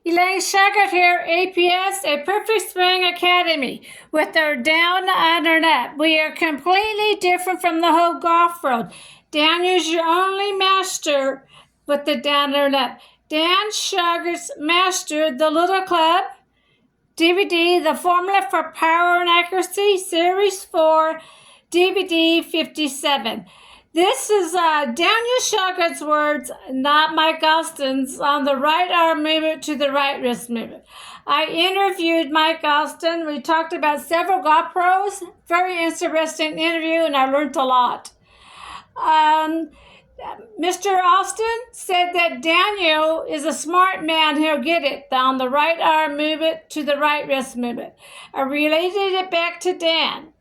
Elaine Shauger here, APS, a Perfect Swing Academy, with our down under net. We are completely different from the whole golf world. Dan is your only master with the down under net. Dan Shauger's mastered the Little Club DVD, The Formula for Power and Accuracy, Series 4, DVD 57. This is Daniel Shauger's words, not Mike Austin's, on the right arm movement to the right wrist movement. I interviewed Mike Austin. We talked about several golf pros. Very interesting interview, and I learned a lot. Mr. Austin said that Daniel is a smart man. He'll get it on the right arm movement to the right wrist movement. I related it back to Dan.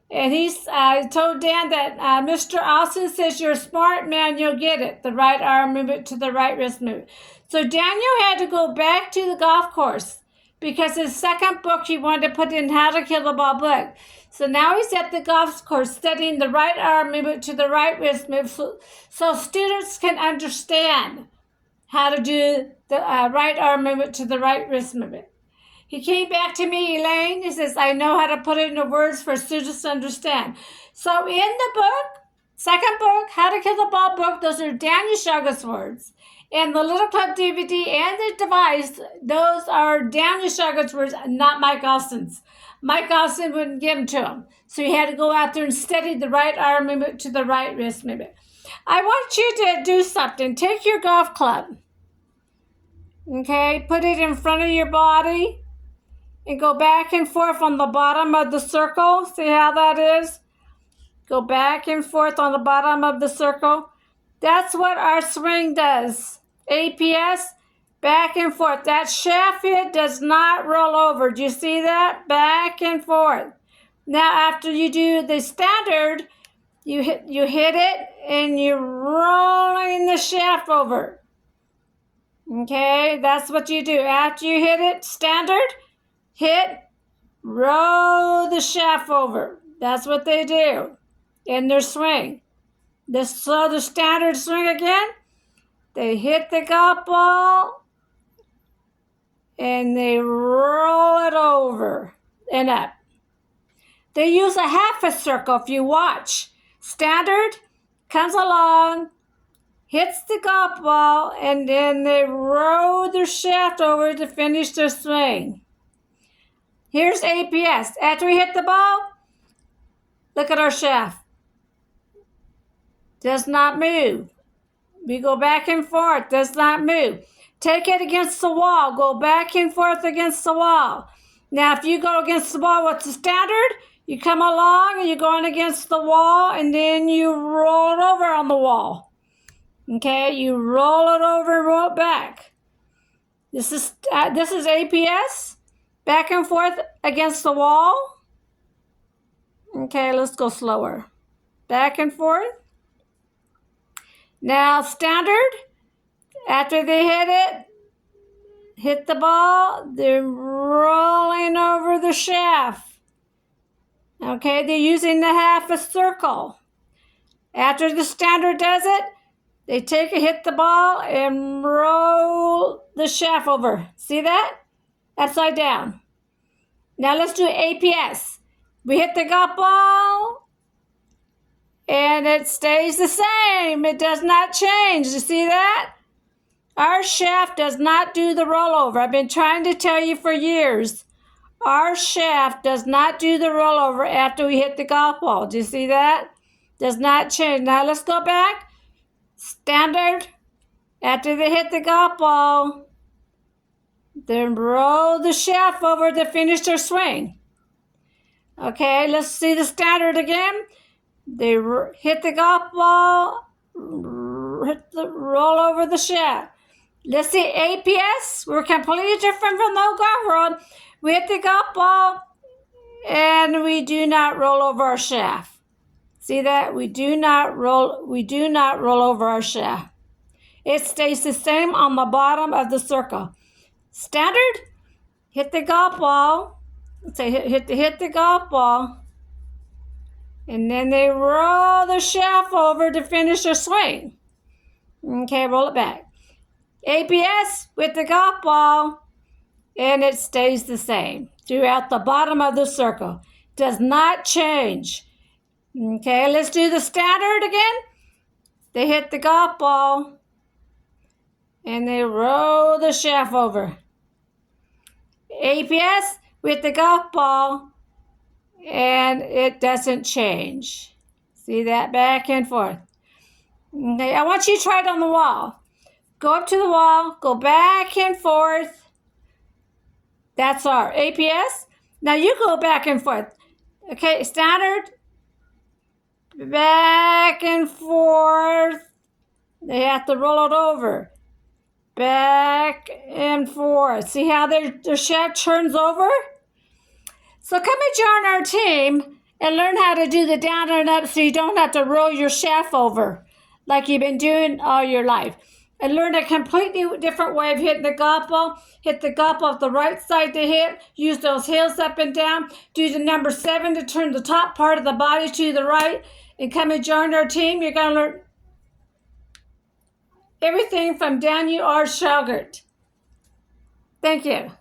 And I told Dan that Mr. Austin says you're a smart man, you'll get it, the right arm movement to the right wrist movement. So Daniel had to go back to the golf course because his second book he wanted to put in How to Kill the Ball book. So now he's at the golf course studying the right arm movement to the right wrist movement so students can understand how to do the right arm movement to the right wrist movement. He came back to me, Elaine. He says, I know how to put it into words for students to understand. So in the book, second book, How to Kill the Ball book, those are Daniel Shauger's words. And the Little Club DVD and the device, those are Daniel Shauger's words, not Mike Austin's. Mike Austin wouldn't give them to him. So he had to go out there and study the right arm movement to the right wrist movement. I want you to do something. Take your golf club. Okay, put it in front of your body. And go back and forth on the bottom of the circle. See how that is? Go back and forth on the bottom of the circle. That's what our swing does. APS, back and forth. That shaft hit does not roll over. Do you see that? Back and forth. Now, after you do the standard, you hit it and you're rolling the shaft over. Okay, that's what you do. After you hit it, standard, hit, roll the shaft over. That's what they do in their swing. So the standard swing again, they hit the golf ball and they roll it over and up. They use a half a circle if you watch. Standard comes along, hits the golf ball, and then they roll their shaft over to finish their swing. Here's APS. After we hit the ball, look at our shaft. Does not move. We go back and forth. Does not move. Take it against the wall. Go back and forth against the wall. Now, if you go against the wall, what's the standard? You come along and you're going against the wall, and then you roll it over on the wall. Okay, you roll it over and roll it back. This is APS. Back and forth against the wall. Okay, let's go slower. Back and forth. Now, standard. After they hit the ball, they're rolling over the shaft. Okay, they're using the half a circle. After the standard does it, they hit the ball and roll the shaft over. See that? Upside down. Now let's do APS. We hit the golf ball and it stays the same. It does not change. You see that? Our shaft does not do the rollover. I've been trying to tell you for years. Our shaft does not do the rollover after we hit the golf ball. Do you see that? Does not change. Now let's go back. Standard. After they hit the golf ball, then roll the shaft over to finish their swing. Okay, let's see the standard again. They hit the golf ball, roll over the shaft. Let's see APS. We're completely different from the whole golf world. We hit the golf ball and we do not roll over our shaft. See that? We do not roll over our shaft. It stays the same on the bottom of the circle. Standard, hit the golf ball. Say hit the golf ball. And then they roll the shaft over to finish their swing. Okay, roll it back. APS with the golf ball, and it stays the same throughout the bottom of the circle. Does not change. Okay, let's do the standard again. They hit the golf ball, and they roll the shaft over. APS with the golf ball, and it doesn't change. See that back and forth. Okay, I want you to try it on the wall. Go up to the wall, go back and forth. That's our APS. Now you go back and forth. Okay, standard. Back and forth. They have to roll it over. Back and forth. See how their shaft turns over? So come and join our team and learn how to do the down and up so you don't have to roll your shaft over like you've been doing all your life. And learn a completely different way of hitting the golf ball. Hit the golf ball the right side to hit. Use those heels up and down. Do the number 7 to turn the top part of the body to the right. And come and join our team. You're going to learn everything from Daniel R. Shauger. Thank you.